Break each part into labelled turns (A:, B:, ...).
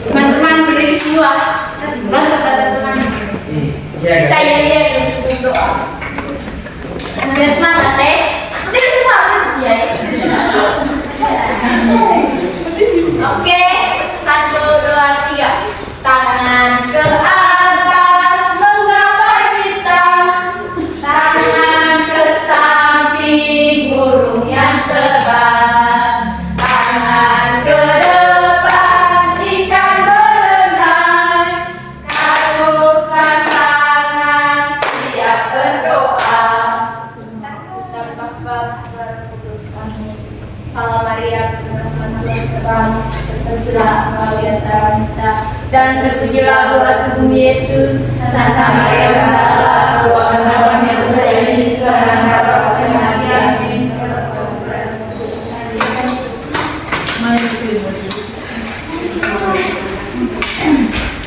A: Teman-teman berdiri semua. Bantu teman. Kita ya berdoa. Biar semangat ya. Berdiri semua ya. Oke, 1, 2, 3. Tangan ke atas menggapai kita. Tangan ke samping burung yang terbang. Tangan ke depan ikan berenang. Karungkan tangan siap berdoa. Dan Bapa berkudus. Amin. Salam Maria, penuh Tuhan sertamu, terpujilah Engkau di antara wanita, dan terpujilah buah tubuh Yesus. Santa Maria Bunda Allah, doakanlah kami yang berdosa ini sekarang dan pada waktu mati. Amin.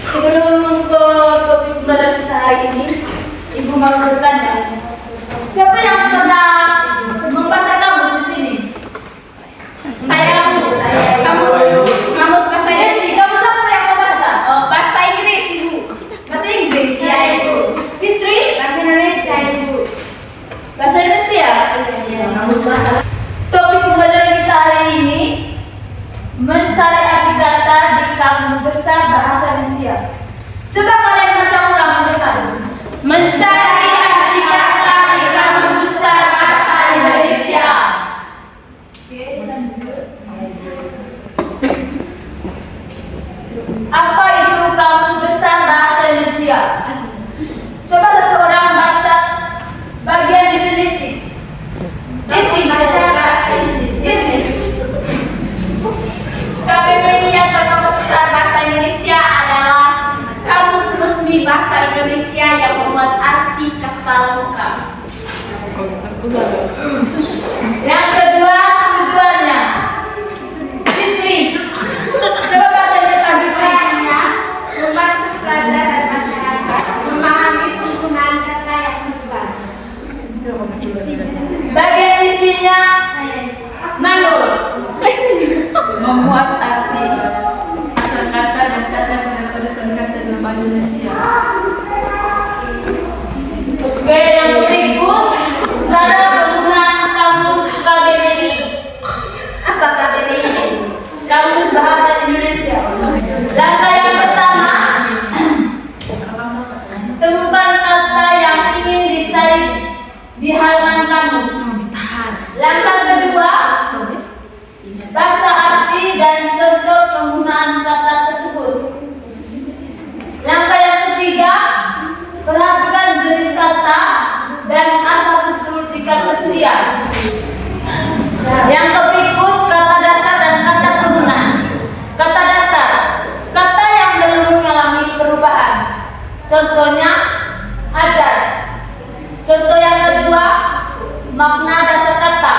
A: Sebelum ke topik pelajaran kita hari ini, Ibu mau bertanya, siapa yang pernah membaca kamus di sini? Kamus bahasa Inggris. Kamus apa yang saya baca? Oh, bahasa Inggris, Ibu. Bahasa Inggris ya, Ibu. Fitri? Bahasa Indonesia, Ibu. Bahasa Indonesia? Iya, kamus bahasa. Topik pembelajaran kita hari ini mencari arti kata di Kamus Besar Bahasa Indonesia. Coba kalian baca ulang yang depan. Mencari arti kata di Kamus Besar Bahasa Indonesia. Apa itu Kamus Besar Bahasa Indonesia? Coba satu orang baca bagian definisi. KBBI atau Kamus Besar Bahasa Indonesia adalah kamus resmi bahasa Indonesia yang memuat arti kata lengkap. Yang kedua, tujuannya. Fitri, coba baca depan Fitri. Membantu pelajar dan masyarakat memahami penggunaan kata yang berubah. Bagian isinya Manul
B: Memuat arti asal kata dan kata berdasarkan kata dalam bahasa Indonesia.
A: Oke, yang berikut cara penggunaan kamus KBBI. Apa KBBI? Kamus Bahasa Indonesia. Langkah yang pertama, temukan kata yang ingin dicari di halaman kamus. Langkah kedua, baca arti dan contoh penggunaan kata tersebut. Langkah yang ketiga, perhatikan jenis kata dan asal-usul jika tersedia. Yang berikut kata dasar dan kata turunan. Kata dasar, kata yang belum mengalami perubahan. Contohnya, ajar. Contoh yang kedua, makna dasar kata.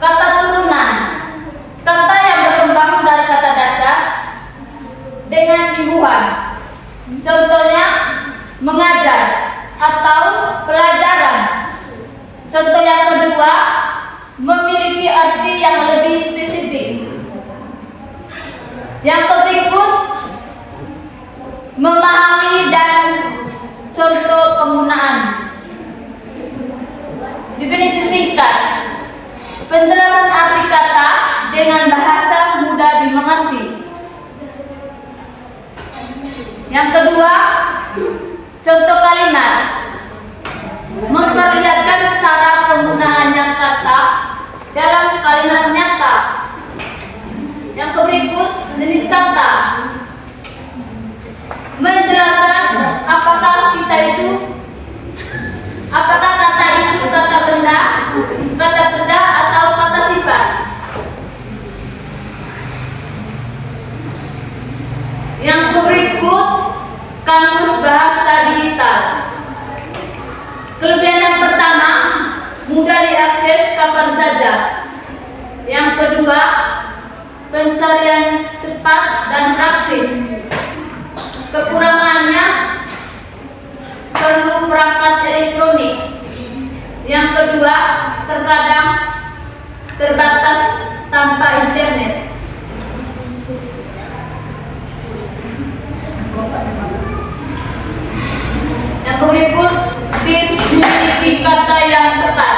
A: Kata turunan, kata yang berkembang dari kata dasar dengan imbuhan. Contohnya, mengajar atau pelajaran. Contoh yang kedua, memiliki arti yang lebih spesifik. Yang berikut, memahami dan contoh penggunaan. Definisi singkat, penjelasan arti kata dengan bahasa mudah dimengerti. Yang kedua, contoh kalimat, memperlihatkan cara penggunaannya kata dalam kalimat nyata. Yang berikut, jenis kata, menjelaskan apakah kata itu kata benda, kata kerja atau kata sifat. Yang berikut, kamus bahasa digital. Kelebihan yang pertama, mudah diakses kapan saja. Yang kedua, pencarian cepat dan praktis. Kekurangannya, perlu perangkat elektronik. Yang kedua, terkadang terbatas Yang berikut tips memiliki kata yang tepat.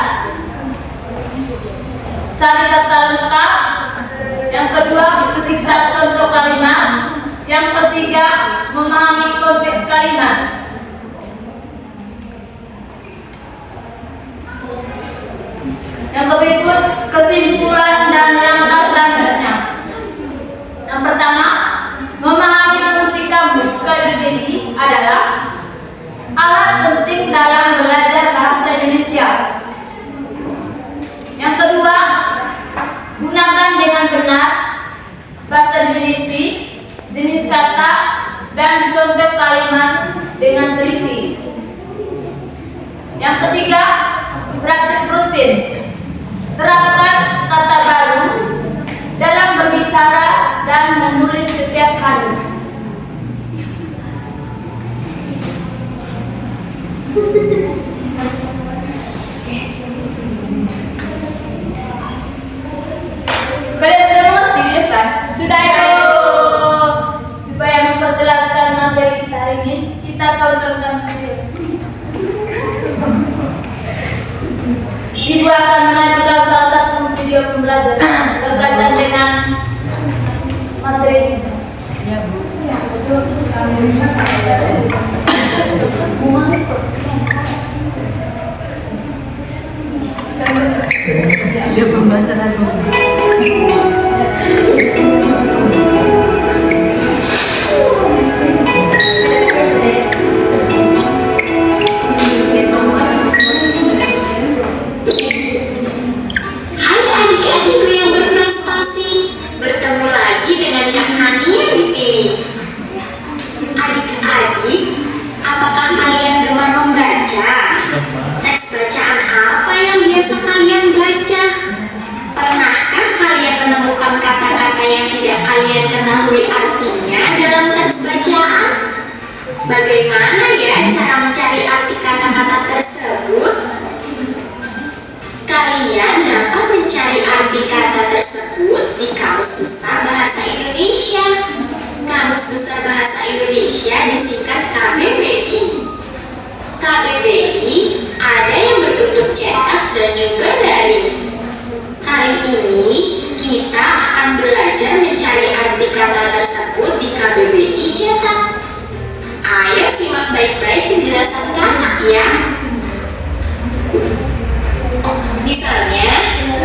A: Cari kata lengkap. Yang kedua, periksa contoh kalimat. Yang ketiga, memahami konteks kalimat. Yang berikut kesimpulan dan langkah selanjutnya. Yang pertama, memahami fungsi kamus KBBI adalah alat penting dalam belajar bahasa Indonesia. Yang kedua, gunakan dengan benar bahasa definisi, jenis kata, dan contoh kalimat dengan teliti. Yang ketiga, praktik rutin. Terapkan kata baru dalam berbicara dan menulis setiap hari. Kalian sudah mengerti kan? Sudah ya. Supaya memperjelaskan materi kita hari ini, kita tontonkan video. Ibu akan mengajukan salah satu video pembelajaran berkaitan dengan materi ini.
B: Ya, Bu.
A: Ya, betul.
B: Dia pembahasan aku.
C: Bagaimana ya cara mencari arti kata-kata tersebut? Kalian dapat mencari arti kata tersebut di Kamus Besar Bahasa Indonesia. Kamus Besar Bahasa Indonesia disingkat KBBI. KBBI ada yang berbentuk cetak dan juga daring. Kali ini kita akan belajar mencari arti kata tersebut di KBBI cetak. Ayo simak baik-baik penjelasan kakak ya. Misalnya,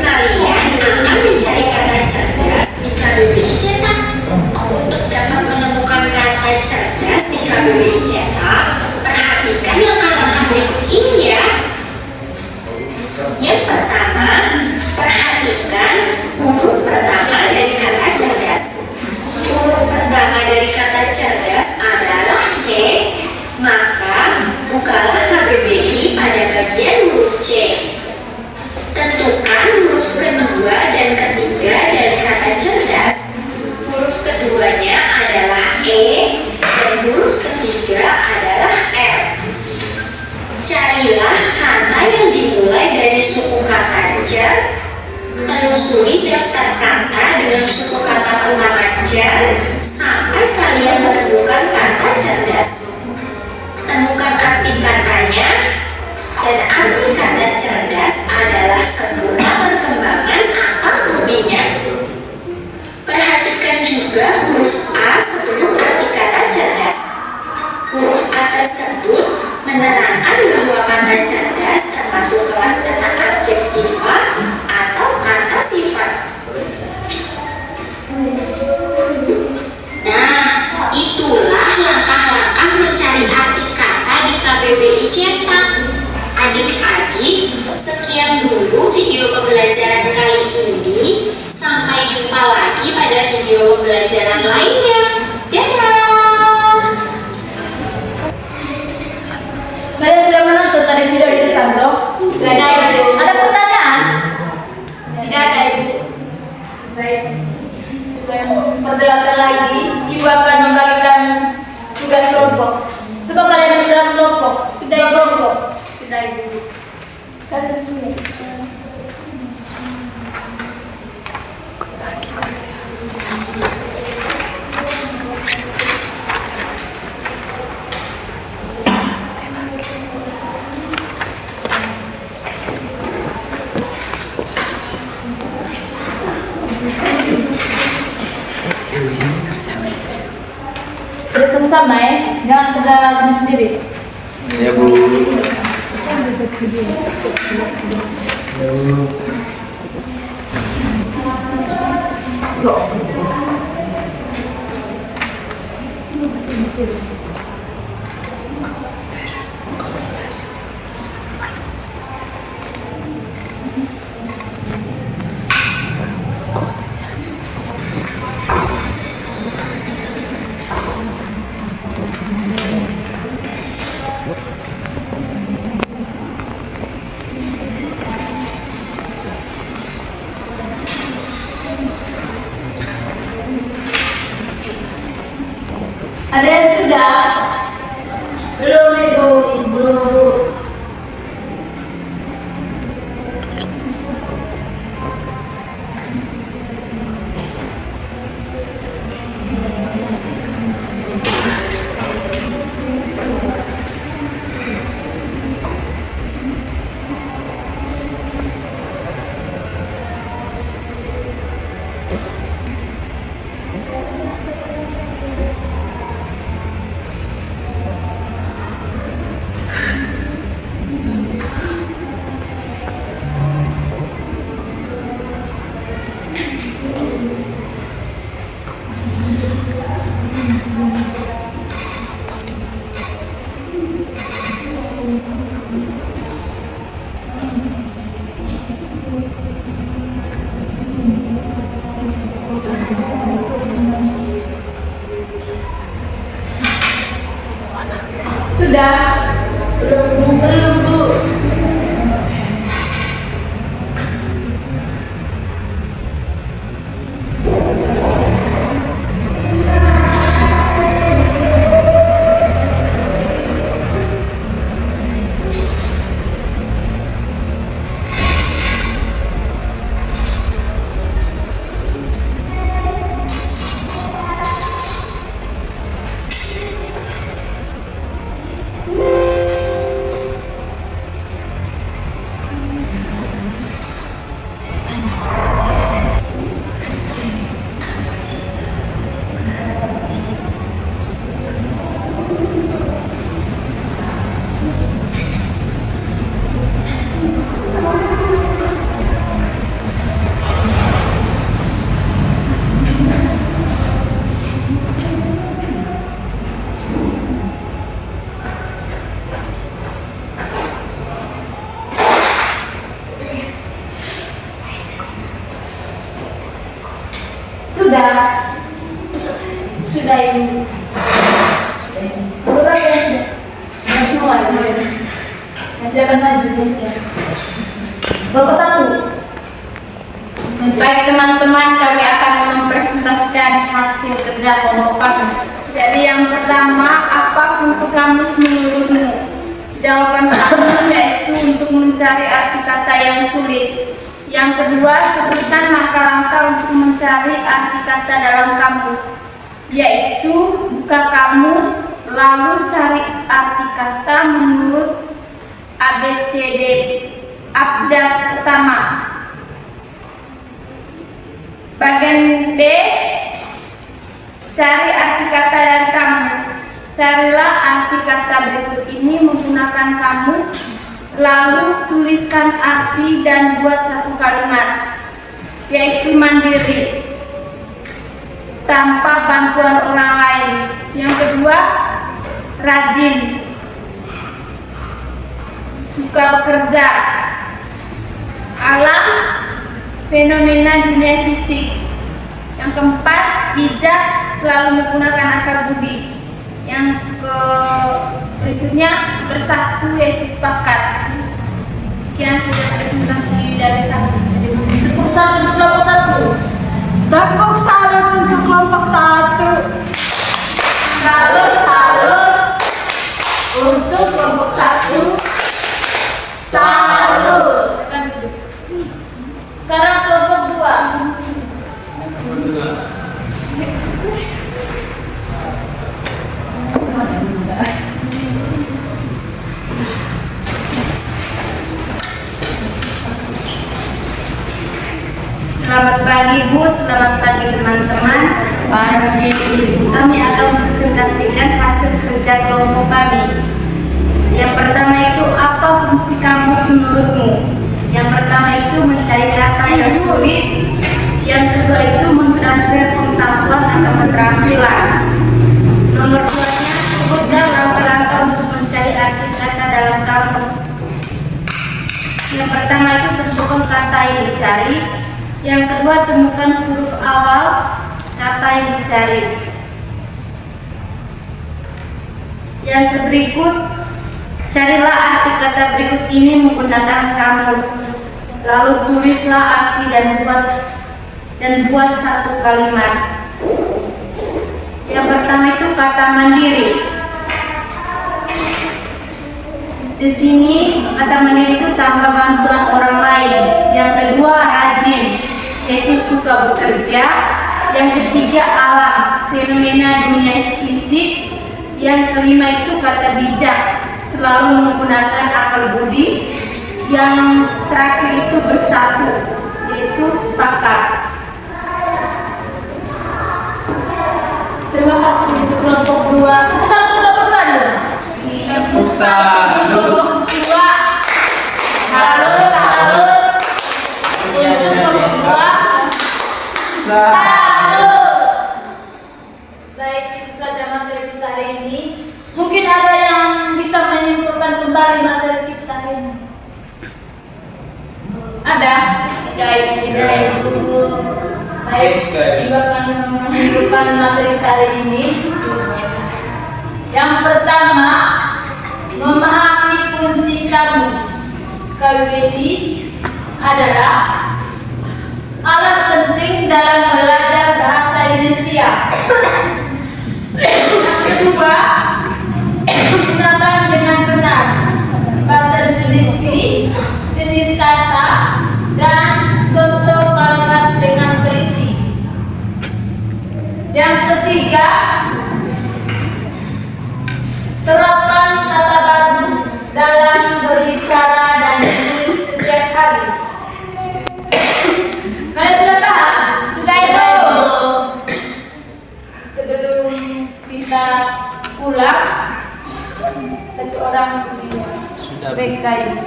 C: kalian akan mencari kata cerdas di KBBI cetak. Untuk dapat menemukan kata cerdas di KBBI cetak, perhatikan langkah-langkah berikut ini ya. Yang pertama, perhatikan huruf pertama dari kata cerdas. Huruf pertama dari kata cerdas adalah C, maka bukalah KBBI pada bagian huruf C. Tentukan huruf kedua dan ketiga dari kata cerdas. Huruf keduanya adalah E dan huruf ketiga adalah R. Carilah kata yang dimulai dari suku kata cer. Telusuri daftar kata dengan suku kata pertama cer sampai kalian menemukan kata cerdas. Temukan arti katanya, dan arti kata cerdas adalah sempurna perkembangan akal budinya. Perhatikan juga huruf A sebelum arti kata cerdas. Huruf A tersebut menerangkan bahwa kata cerdas termasuk kelas kata adjektiva atau kata sifat. Nah, itulah langkah-langkah mencari arti kata di KBBI cetak. Adik-adik, sekian dulu video pembelajaran
A: bersama ya, jangan kerja sendiri.
D: Ya Bu.
A: Ada yang sudah? Belum Ibu, belum. Sudah? Belum, Bu. Sudah. Sudah Ibu. Sudah ya, sudah. Sudah semua, sudah. Masih akan maju, sudah. Berapa satu?
B: Baik teman-teman, kami akan mempresentasikan hasil kerja kelompok kami. Jadi yang pertama, apa fungsi kamus menurutmu? Jawaban kami yaitu untuk mencari arti kata yang sulit. Yang kedua, sebutkan langkah-langkah untuk mencari arti kata dalam kamus, yaitu buka kamus, lalu cari arti kata menurut ABCD abjad pertama. Bagian B, cari arti kata dari kamus. Carilah arti kata berikut ini menggunakan kamus, lalu tuliskan arti dan buat satu kalimat, yaitu mandiri, tanpa bantuan orang lain. Yang kedua, rajin, suka bekerja, alam, fenomena dunia fisik. Yang keempat, bijak, selalu menggunakan akal budi. Yang berikutnya, bersatu, yaitu sepakat. Sekian saja presentasi dari kami.
A: Tepuk satu untuk kelompok satu.
B: Tepuk salut untuk kelompok satu.
A: Salut untuk kelompok satu. Salut. Sekarang kelompok dua.
B: Selamat pagi Bu, selamat pagi teman-teman. pagi. Kami akan presentasikan hasil kerja kelompok kami. Yang pertama itu, apa fungsi kamus menurutmu? Yang pertama itu mencari kata yang sulit. Yang kedua itu mentransfer pengetahuan atau keterampilan. Nomor 2-nya, sebutkan langkah-langkah untuk mencari arti kata dalam kamus. Yang pertama itu, tentukan kata yang dicari. Yang kedua, temukan huruf awal kata yang dicari. Yang berikut, carilah arti kata berikut ini menggunakan kamus. Lalu tulislah arti dan buat satu kalimat. Yang pertama itu kata mandiri. Di sini kata mandiri itu tanpa bantuan orang lain. Yang kedua, rajin, yaitu suka bekerja. Yang ketiga, alam, fenomena dunia fisik. Yang kelima itu kata bijak, selalu menggunakan akal budi. Yang terakhir itu bersatu, yaitu sepakat.
A: Terima kasih untuk kelompok 2. Tepuk tangan untuk kelompok 2 dulu.
D: Tepuk tangan.
A: Kelompok 2. Salut, salut. Untuk kelompok 2. Salut. Baik, itu saja materi kita hari ini. Mungkin ada yang bisa menyimpulkan kembali materi kita hari ini. Ada?
B: Tidak, Ibu.
A: Baik, Ibu akan menyimpulkan materi hari ini. Yang pertama, memahami fungsi kamus. KBBI adalah alat penting dalam belajar bahasa Indonesia. Yang kedua, menggunakan dengan benar kata definisi, jenis kata, dan contoh kalimat dengan teliti. Yang ketiga, terapkan kata baru dalam berbicara dan menulis setiap hari. Kalian sudah paham?
B: Sudah, Ibu.
A: Sebelum kita pulang, satu orang
D: Sudah.
B: BK, Ibu.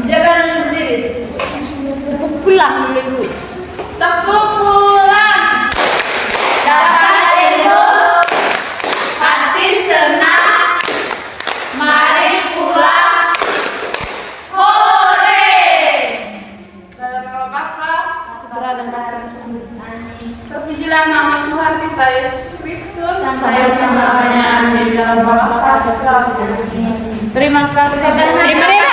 A: jangan berdiri.
B: Tepuk pulang dulu, Ibu. Tepuk pulang. Dapat Ibu. Hati senang. Mari pulang. Hore. Dalam nama Bapa, Putra dan Roh Kudus. Terpujilah nama Tuhan kita Yesus Kristus. Sampai selamanya. Amin. Dalam nama Bapa, Putra dan Roh Kudus.
A: Terima kasih.